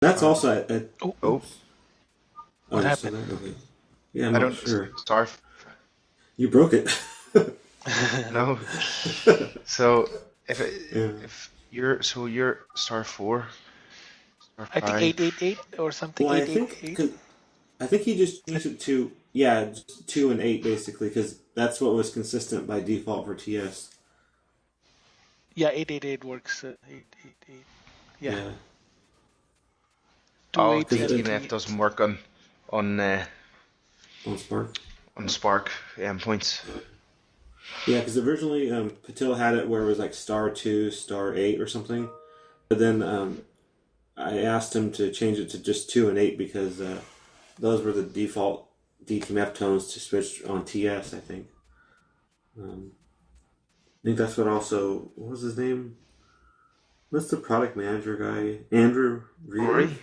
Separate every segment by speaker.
Speaker 1: That's also at
Speaker 2: Oh,
Speaker 3: Oh,
Speaker 1: oops. Oh,
Speaker 2: what
Speaker 1: you saw
Speaker 2: happened?
Speaker 1: that? Okay. Yeah, I'm
Speaker 3: I
Speaker 1: not
Speaker 3: don't.
Speaker 1: sure.
Speaker 3: Star.
Speaker 1: You broke it.
Speaker 3: No. So
Speaker 1: Yeah.
Speaker 3: if you're star four, star
Speaker 2: I think
Speaker 3: five.
Speaker 2: 888 or something.
Speaker 1: Well,
Speaker 2: 888.
Speaker 1: I think he just changed it to yeah, just 2 and 8 basically because that's what was consistent by default for TS.
Speaker 2: Yeah, 888 works. 888. Yeah,
Speaker 1: Yeah,
Speaker 2: two
Speaker 3: Oh,
Speaker 2: eights
Speaker 1: because
Speaker 2: and
Speaker 3: DTMF
Speaker 2: three.
Speaker 3: doesn't work on uh,
Speaker 1: on Spark.
Speaker 3: on Spark endpoints.
Speaker 1: Yeah, because originally Patil had it where it was like *2, *8 or something, but then I asked him to change it to just 2 and 8 because those were the default DTMF tones to switch on TS. Um, I think that's what also what was his name? What's the product manager guy? Andrew Reeder?
Speaker 3: Corey,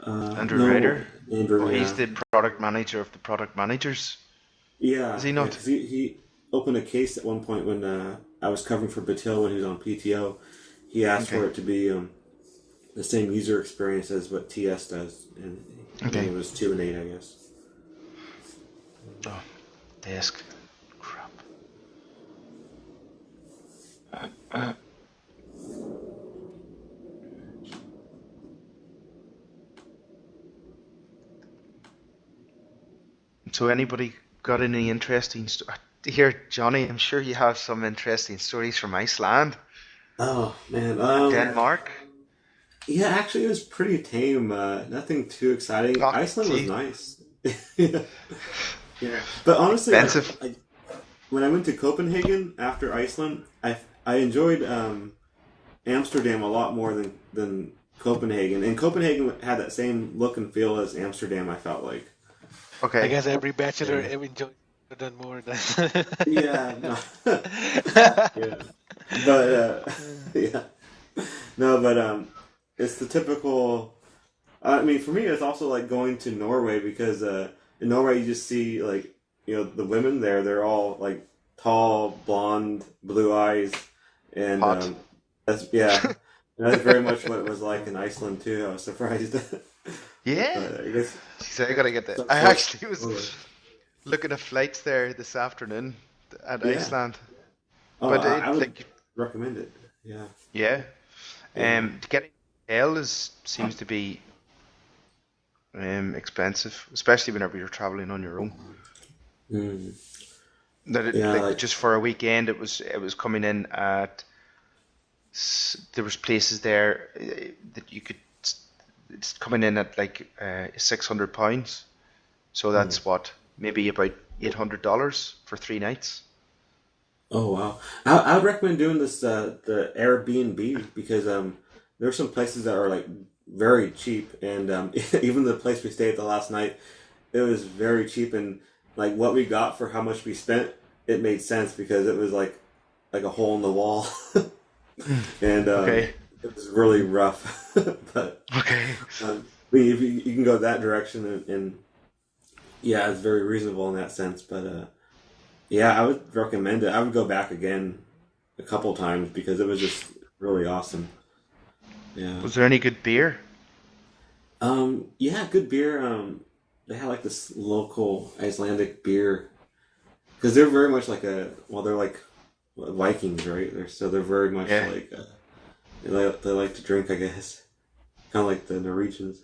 Speaker 3: Andrew
Speaker 1: No,
Speaker 3: Ryder.
Speaker 1: Andrew.
Speaker 3: Oh, he's
Speaker 1: Yeah,
Speaker 3: the product manager of the product managers. Is
Speaker 1: yeah,
Speaker 3: he
Speaker 1: yeah.
Speaker 3: not?
Speaker 1: Because he opened a case at one point when I was covering for Patil when he was on PTO. He asked
Speaker 3: Okay.
Speaker 1: for it to be the same user experience as what TS does, and then
Speaker 3: Okay.
Speaker 1: it was 2 and 8, I guess.
Speaker 3: Oh, desk. Crap. So anybody got any interesting here, Johnny? I'm sure you have some interesting stories from Iceland
Speaker 1: Oh man,
Speaker 3: and Denmark.
Speaker 1: yeah, actually, it was pretty tame. Nothing too exciting.
Speaker 3: Oh,
Speaker 1: Iceland was
Speaker 3: gee,
Speaker 1: nice. Yeah, yeah. But honestly,
Speaker 3: expensive.
Speaker 1: when I went to Copenhagen after Iceland, I enjoyed Amsterdam a lot more than Copenhagen. And Copenhagen had that same look and feel as Amsterdam. I felt like.
Speaker 2: I
Speaker 3: Okay.
Speaker 2: guess every bachelor
Speaker 1: Yeah.
Speaker 2: ever enjoyed done more than.
Speaker 1: Yeah. No. Yeah. But yeah. No, but it's the typical. I mean, for me, it's also like going to Norway because in Norway you just see like the women there. They're all like tall, blonde, blue eyes, and
Speaker 3: Hot.
Speaker 1: that's yeah. And that's very much what it was like in Iceland too. I was surprised,
Speaker 3: Yeah.
Speaker 1: but I guess
Speaker 3: She said I gotta get that.
Speaker 1: some
Speaker 3: I
Speaker 1: sort.
Speaker 3: actually was
Speaker 1: Norway.
Speaker 3: looking at flights there this afternoon at
Speaker 1: Yeah.
Speaker 3: Iceland,
Speaker 1: Oh,
Speaker 3: but
Speaker 1: I
Speaker 3: it
Speaker 1: would
Speaker 3: like
Speaker 1: recommend it. Yeah.
Speaker 3: yeah.
Speaker 1: Yeah.
Speaker 3: Getting L is seems to be expensive, especially whenever you're traveling on your own.
Speaker 1: Mm.
Speaker 3: That it
Speaker 1: Yeah.
Speaker 3: like
Speaker 1: Like.
Speaker 3: just for a weekend, it was coming in at there was places there that you could it's coming in at like £600. So
Speaker 1: Mm.
Speaker 3: that's what maybe about $800 for 3 nights.
Speaker 1: Oh wow! I would recommend doing this the Airbnb because there's some places that are like very cheap and even the place we stayed at the last night it was very cheap and like what we got for how much we spent it made sense because it was like a hole in the wall and
Speaker 3: Okay.
Speaker 1: it was really rough but
Speaker 3: Okay.
Speaker 1: I mean, if you can go that direction and yeah it's very reasonable in that sense but yeah, I would recommend it. I would go back again a couple times because it was just really awesome. Yeah.
Speaker 3: Was there any good beer?
Speaker 1: Yeah, good beer. They had like this local Icelandic beer because they're very much like they're like Vikings, right? They're very much
Speaker 3: Yeah.
Speaker 1: like they like to drink, I guess, kind of like the Norwegians.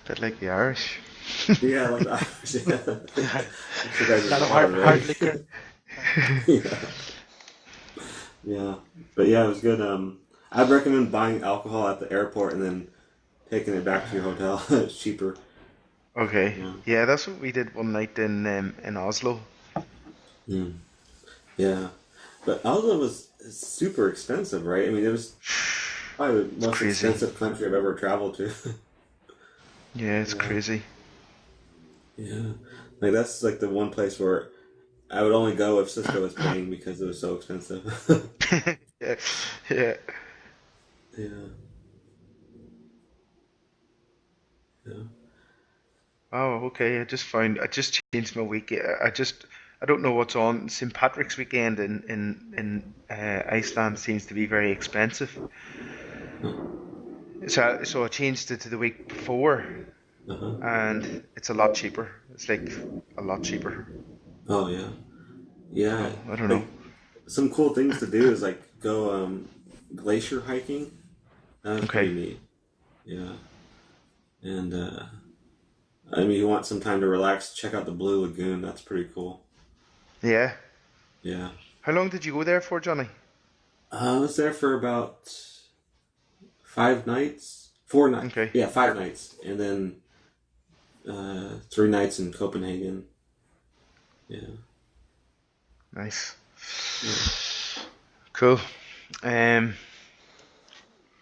Speaker 3: Bit like the Irish.
Speaker 1: Yeah, like the Irish. Yeah. You guys
Speaker 2: A
Speaker 1: are
Speaker 2: lot of
Speaker 1: water,
Speaker 2: hard
Speaker 1: right?
Speaker 2: liquor.
Speaker 1: Yeah. Yeah, but yeah, it was good. I'd recommend buying alcohol at the airport and then taking it back to your hotel. It's cheaper.
Speaker 3: Okay.
Speaker 1: Yeah.
Speaker 3: Yeah, that's what we did one night in Oslo.
Speaker 1: Mm. Yeah, but Oslo was super expensive, right? I mean, it was probably the
Speaker 3: It's
Speaker 1: most
Speaker 3: crazy.
Speaker 1: expensive country I've ever traveled to.
Speaker 3: Yeah, it's
Speaker 1: Yeah,
Speaker 3: crazy.
Speaker 1: yeah. Like that's like the one place where I would only go if Cisco was paying because it was so expensive.
Speaker 3: Yeah. Yeah.
Speaker 1: Yeah, yeah.
Speaker 3: Oh, okay. I just changed my week. I don't know what's on. St. Patrick's weekend in Iceland seems to be very expensive.
Speaker 1: Huh.
Speaker 3: So I changed it to the week before, and it's a lot cheaper. It's like a lot cheaper.
Speaker 1: Oh yeah, yeah.
Speaker 3: So, I don't know.
Speaker 1: Like some cool things to do is like go glacier hiking. That was pretty
Speaker 3: Okay.
Speaker 1: neat. Yeah, and I mean, you want some time to relax, check out the Blue Lagoon. That's pretty cool.
Speaker 3: Yeah.
Speaker 1: Yeah.
Speaker 3: How long did you go there for, Johnny?
Speaker 1: I was there for about 5 nights, 4 nights.
Speaker 3: Okay.
Speaker 1: Yeah, 5 nights, and then 3 nights in Copenhagen. Yeah.
Speaker 3: Nice.
Speaker 1: Yeah.
Speaker 3: Cool.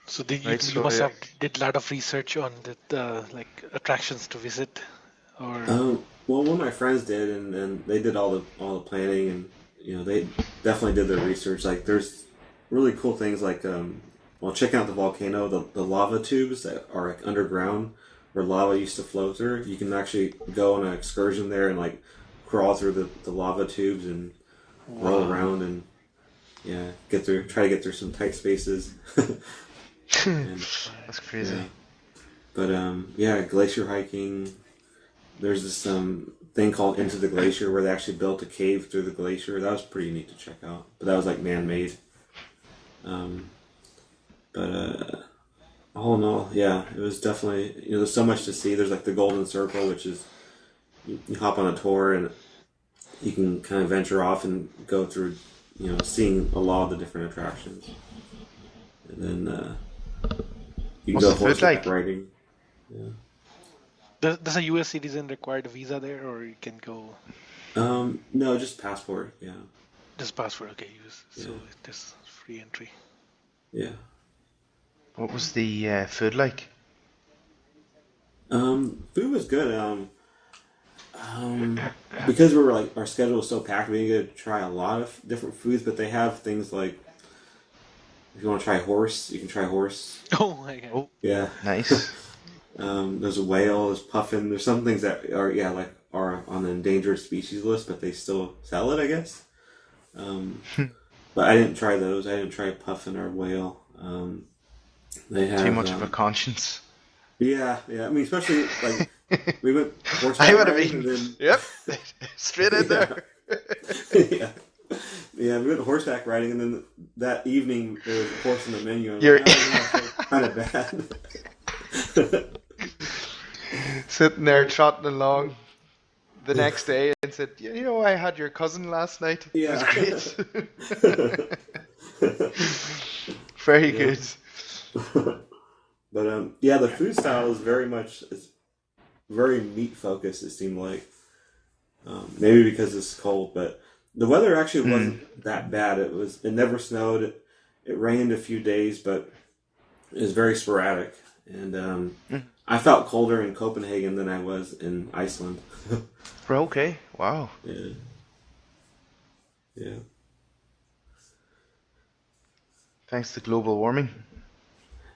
Speaker 2: So did you,
Speaker 3: Right,
Speaker 2: you
Speaker 3: so
Speaker 2: must have did a lot of research on the like attractions to visit, or
Speaker 1: Well, one of my friends did, and they did all the planning, and they definitely did their research. Like, there's really cool things like well, checking out the volcano, the lava tubes that are like underground where lava used to flow through. You can actually go on an excursion there and like crawl through the lava tubes and roll around and try to get through some tight spaces. And,
Speaker 3: That's crazy.
Speaker 1: yeah. But glacier hiking. There's this thing called Into the Glacier where they actually built a cave through the glacier. That was pretty neat to check out. But that was like man-made. All in all, yeah, it was definitely, there's so much to see. There's like the Golden Circle, which is, you hop on a tour and you can kind of venture off and go through, seeing a lot of the different attractions. And then you can
Speaker 3: What's
Speaker 1: go
Speaker 3: the food
Speaker 1: horseback
Speaker 3: like?
Speaker 1: riding. Yeah.
Speaker 2: does a U.S. citizen require a visa there, or you can go
Speaker 1: No, just passport. Yeah.
Speaker 2: just passport? Okay, so
Speaker 1: Yeah.
Speaker 2: it is free entry.
Speaker 1: Yeah.
Speaker 3: What was the food like?
Speaker 1: Food was good. Because we were like our schedule was so packed, we didn't get to try a lot of different foods. But they have things like, if you want to try horse, you can try horse.
Speaker 2: Oh my god!
Speaker 3: Oh,
Speaker 1: Yeah.
Speaker 3: nice.
Speaker 1: There's a whale. There's puffin. There's some things that are on the endangered species list, but they still sell it, I guess. But I didn't try those. I didn't try puffin or whale. They have
Speaker 3: Too much of a conscience.
Speaker 1: Yeah. I mean, especially like we went horseback
Speaker 3: I would have
Speaker 1: riding,
Speaker 3: eaten.
Speaker 1: and then
Speaker 3: Yep, straight in there.
Speaker 1: yeah. Yeah, we went horseback riding, and then that evening there was a horse on the menu. And
Speaker 3: You're-
Speaker 1: kind of bad.
Speaker 3: Sitting there trotting along the next day and said, I had your cousin last night.
Speaker 1: Yeah.
Speaker 3: It was great. Very good.
Speaker 1: But the food style is it's very meat focused. It seemed like maybe because it's cold, but the weather actually wasn't that bad. It never snowed. It rained a few days, but it was very sporadic. And I felt colder in Copenhagen than I was in Iceland.
Speaker 3: Okay, wow.
Speaker 1: Yeah.
Speaker 3: Thanks to global warming.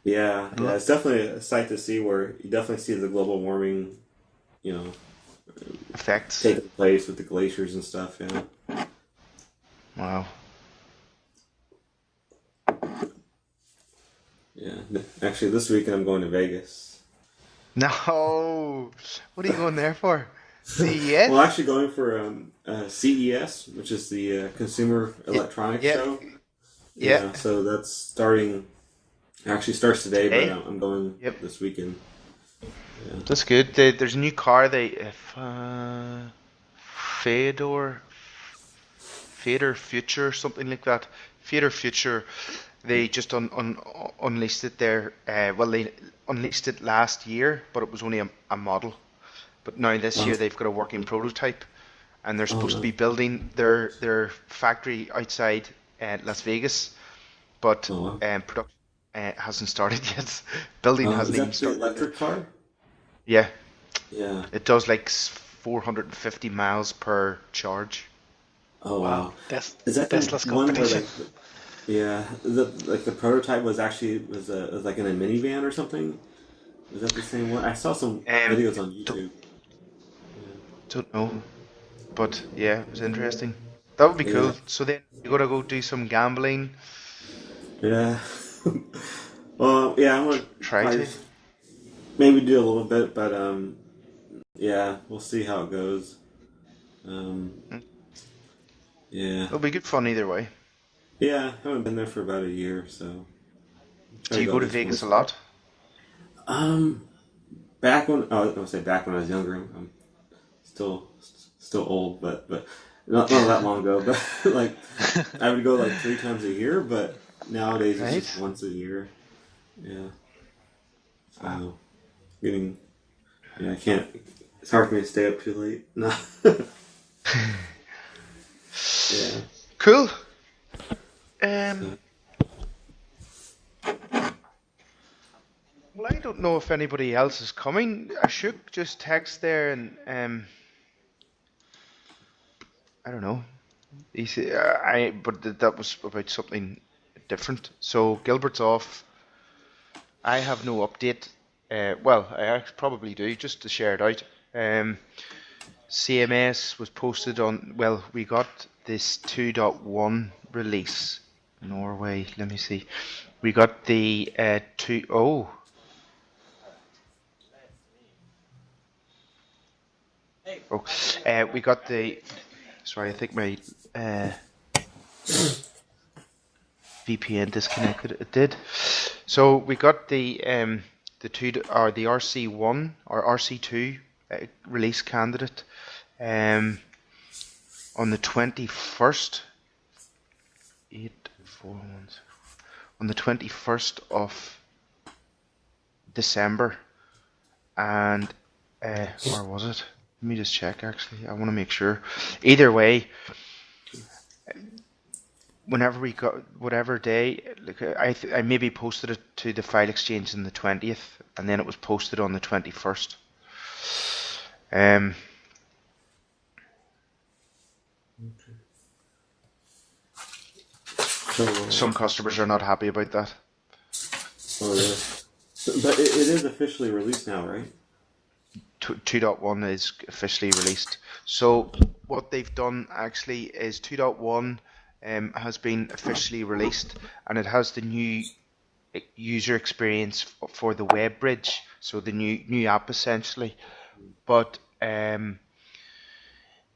Speaker 1: Yeah, it's definitely a sight to see where you definitely see the global warming,
Speaker 3: Effects.
Speaker 1: taking place with the glaciers and stuff. Yeah.
Speaker 3: Wow.
Speaker 1: Yeah. Actually, this weekend I'm going to Vegas.
Speaker 3: No. What are you going there for? CES?
Speaker 1: Well, actually going for CES, which is the Consumer Electronics Show.
Speaker 3: Yeah.
Speaker 1: So that's starting. Actually starts today,
Speaker 3: Today?
Speaker 1: but I'm going this weekend. Yeah.
Speaker 3: That's good. There's a new car. Fader Future, something like that. Fader Future. They just unleashed it there. They unleashed it last year, but it was only a model. But now this year they've got a working prototype, and they're supposed to be building their factory outside Las Vegas, but production hasn't started yet. Building hasn't even started.
Speaker 1: The electric car?
Speaker 3: Yeah.
Speaker 1: Yeah.
Speaker 3: It does like 450 miles per charge.
Speaker 1: Oh wow.
Speaker 2: That's
Speaker 1: Is that
Speaker 2: Tesla's
Speaker 1: the one where
Speaker 2: competition.
Speaker 1: the prototype was like in a minivan or something? Was that the same one? I saw some videos on YouTube.
Speaker 3: Don't know, but yeah, it was interesting. That would be cool. So then you gotta go do some gambling.
Speaker 1: Yeah. Well, yeah, I'm gonna
Speaker 3: Try
Speaker 1: probably
Speaker 3: to.
Speaker 1: just maybe do a little bit, but yeah, we'll see how it goes. Um,
Speaker 3: Mm.
Speaker 1: yeah,
Speaker 3: It'll be good fun either way.
Speaker 1: yeah, I haven't been there for about a year, so try
Speaker 3: Do
Speaker 1: to
Speaker 3: you
Speaker 1: go
Speaker 3: go
Speaker 1: at
Speaker 3: to
Speaker 1: least
Speaker 3: Vegas
Speaker 1: once.
Speaker 3: a lot?
Speaker 1: Um, back when I was gonna say back when I was younger, I'm still old, but not that long ago. But like I would go like 3 times a year, but nowadays it's just
Speaker 3: Right?
Speaker 1: once a year. Yeah,
Speaker 3: Wow.
Speaker 1: so getting I can't. It's hard for me to stay up too late. No. Yeah.
Speaker 3: Cool.
Speaker 1: So,
Speaker 3: Well, I don't know if anybody else is coming. I should just text there and I don't know. He said, that was about something different. So Gilbert's off. I have no update. Well, I probably do, just to share it out. CMS was posted on. Well, we got this 2.1 release. Norway. Let me see. We got the 2. Oh, oh. We got the. Sorry, I think my VPN disconnected. It did. So we got the the RC1 or RC2 release candidate on the 21st. 841 on the 21st of December, and or was it? Let me just check. Actually, I want to make sure. Either way, whenever we got whatever day, like I maybe posted it to the file exchange on the 20th, and then it was posted on the 21st.
Speaker 1: so
Speaker 3: Some customers are not happy about that.
Speaker 1: oh yeah. But it is officially released now, right?
Speaker 3: 2.1 is officially released. So what they've done actually is 2.1 has been officially released, and it has the new user experience for the web bridge, so the new app essentially. But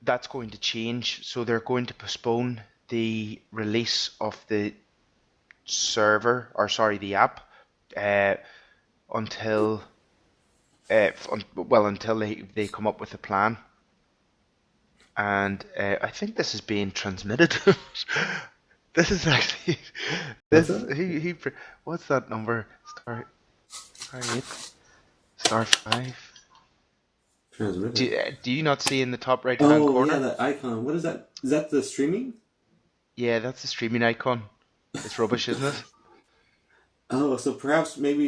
Speaker 3: that's going to change, so they're going to postpone the release of the server, or sorry, the app, until until they come up with a plan. And I think this is being transmitted. This is actually
Speaker 1: What's
Speaker 3: this
Speaker 1: that?
Speaker 3: he what's that number? Star 8, star 5.
Speaker 1: Transmitted.
Speaker 3: Do you not see in the top right hand
Speaker 1: Oh yeah,
Speaker 3: corner?
Speaker 1: that icon. What is that? Is that the streaming?
Speaker 3: Yeah, that's the streaming icon. It's rubbish, isn't it?
Speaker 1: Oh, so perhaps maybe